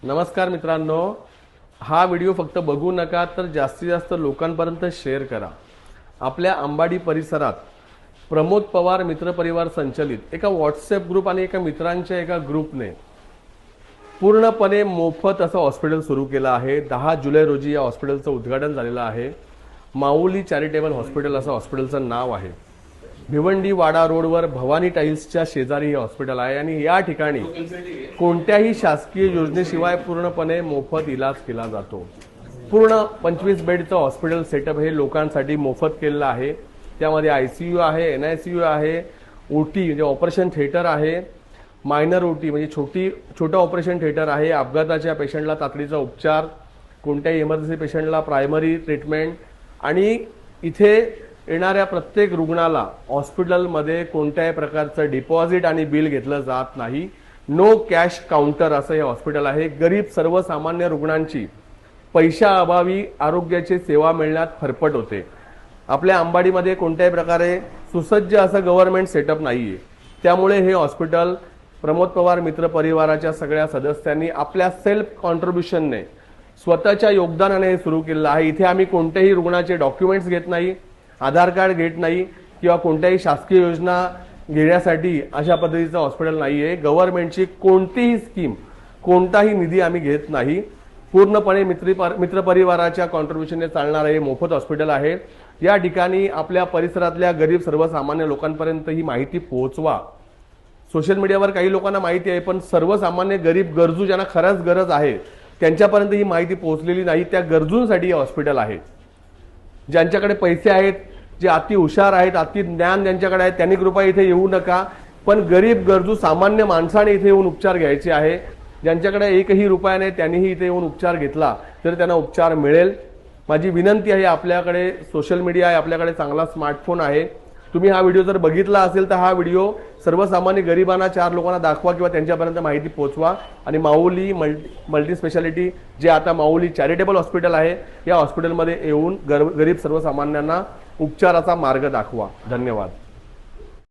नमस्कार मित्रांनो, हा व्हिडिओ फक्त बघू नका तर जास्तीत जास्त लोकांपर्यंत शेअर करा। आपल्या अंबाडी परिसरात प्रमोद पवार मित्र परिवार संचलित एका व्हॉट्सॲप ग्रुप आणि एका मित्रांच्या एका ग्रुपने पूर्णपणे मोफत असं हॉस्पिटल सुरू केलं आहे। 10 जुलै रोजी या हॉस्पिटलचं उद्घाटन झालेलं आहे। माऊली चॅरिटेबल हॉस्पिटल असं हॉस्पिटलचं नाव आहे। भिवंडी वाडा रोडवर भवानी टाइल्सच्या शेजारी हे हॉस्पिटल आहे आणि या ठिकाणी कोणत्याही शासकीय योजनेशिवाय पूर्णपणे मोफत इलाज केला जातो। पूर्ण 25 बेडचं हॉस्पिटल सेटअप हे लोकांसाठी मोफत केलेलं आहे। त्यामध्ये आयसीयू आहे, एनआयसीयू आहे, ओटी म्हणजे ऑपरेशन थिएटर आहे, मायनर ओटी म्हणजे छोटा ऑपरेशन थिएटर आहे, अपघाताच्या पेशंटला तातडीचा उपचार, कोणत्याही इमर्जन्सी पेशंटला प्रायमरी ट्रीटमेंट आणि इथे येणाऱ्या प्रत्येक रुग्णाला हॉस्पिटलमध्ये कोणत्याही प्रकारचं डिपॉझिट आणि बिल घेतलं जात नाही। नो कॅश काउंटर असं हे हॉस्पिटल आहे। गरीब सर्वसामान्य रुग्णांची पैशाअभावी आरोग्याची सेवा मिळण्यात फरफट होते। आपल्या अंबाडीमध्ये कोणत्याही प्रकारे सुसज्ज असं गव्हर्नमेंट सेटअप नाहीये। त्यामुळे हे हॉस्पिटल प्रमोद पवार मित्र परिवाराच्या सगळ्या सदस्यांनी आपल्या सेल्फ कॉन्ट्रीब्युशनने स्वतःच्या योगदानाने सुरू केलेलं आहे। इथे आम्ही कोणत्याही रुग्णाचे डॉक्युमेंट्स घेत नाही, आधार कार्ड घेत नाही किंवा कोणत्याही शासकीय योजना घेण्यासाठी अशा पद्धतीचं हॉस्पिटल नाहीये। गव्हर्नमेंटची कोणतीही स्कीम, कोणताही निधी आम्ही घेत नाही। पूर्णपणे मित्र परिवाराच्या कॉन्ट्रीब्युशनने चालणारे हे मोफत हॉस्पिटल आहे। या ठिकाणी आपल्या परिसरातल्या गरीब सर्वसामान्य लोकांपर्यंत ही माहिती पोहोचवा। सोशल मीडियावर काही लोकांना माहिती आहे, पण सर्वसामान्य गरीब गरजू ज्यांना खरंच गरज आहे त्यांच्यापर्यंत ही माहिती पोहोचलेली नाही। त्या गरजूंसाठी हे हॉस्पिटल आहे। ज्यांच्याकडे पैसे आहेत, जे अति हुशार आहेत, अति ज्ञान ज्यांच्याकडे आहे त्यांनी कृपया इथे येऊ नका, पण गरीब गरजू सामान्य माणसाने इथे येऊन उपचार घ्यायचे आहे। ज्यांच्याकडे एकही रुपया नाही त्यांनीही इथे येऊन उपचार घेतला तर त्यांना उपचार मिळेल। माझी विनंती आहे, आपल्याकडे सोशल मीडिया आहे, आपल्याकडे चांगला स्मार्टफोन आहे, तुम्ही हा व्हिडिओ जर बघितला असेल तर हा व्हिडिओ सर्वसामान्य गरिबांना 4 लोकांना दाखवा किंवा त्यांच्यापर्यंत माहिती पोहोचवा आणि माऊली मल्टी स्पेशालिटी जे आता माऊली चॅरिटेबल हॉस्पिटल आहे या हॉस्पिटलमध्ये येऊन गरीब सर्वसामान्यांना उपचाराचा मार्ग दाखवा। धन्यवाद।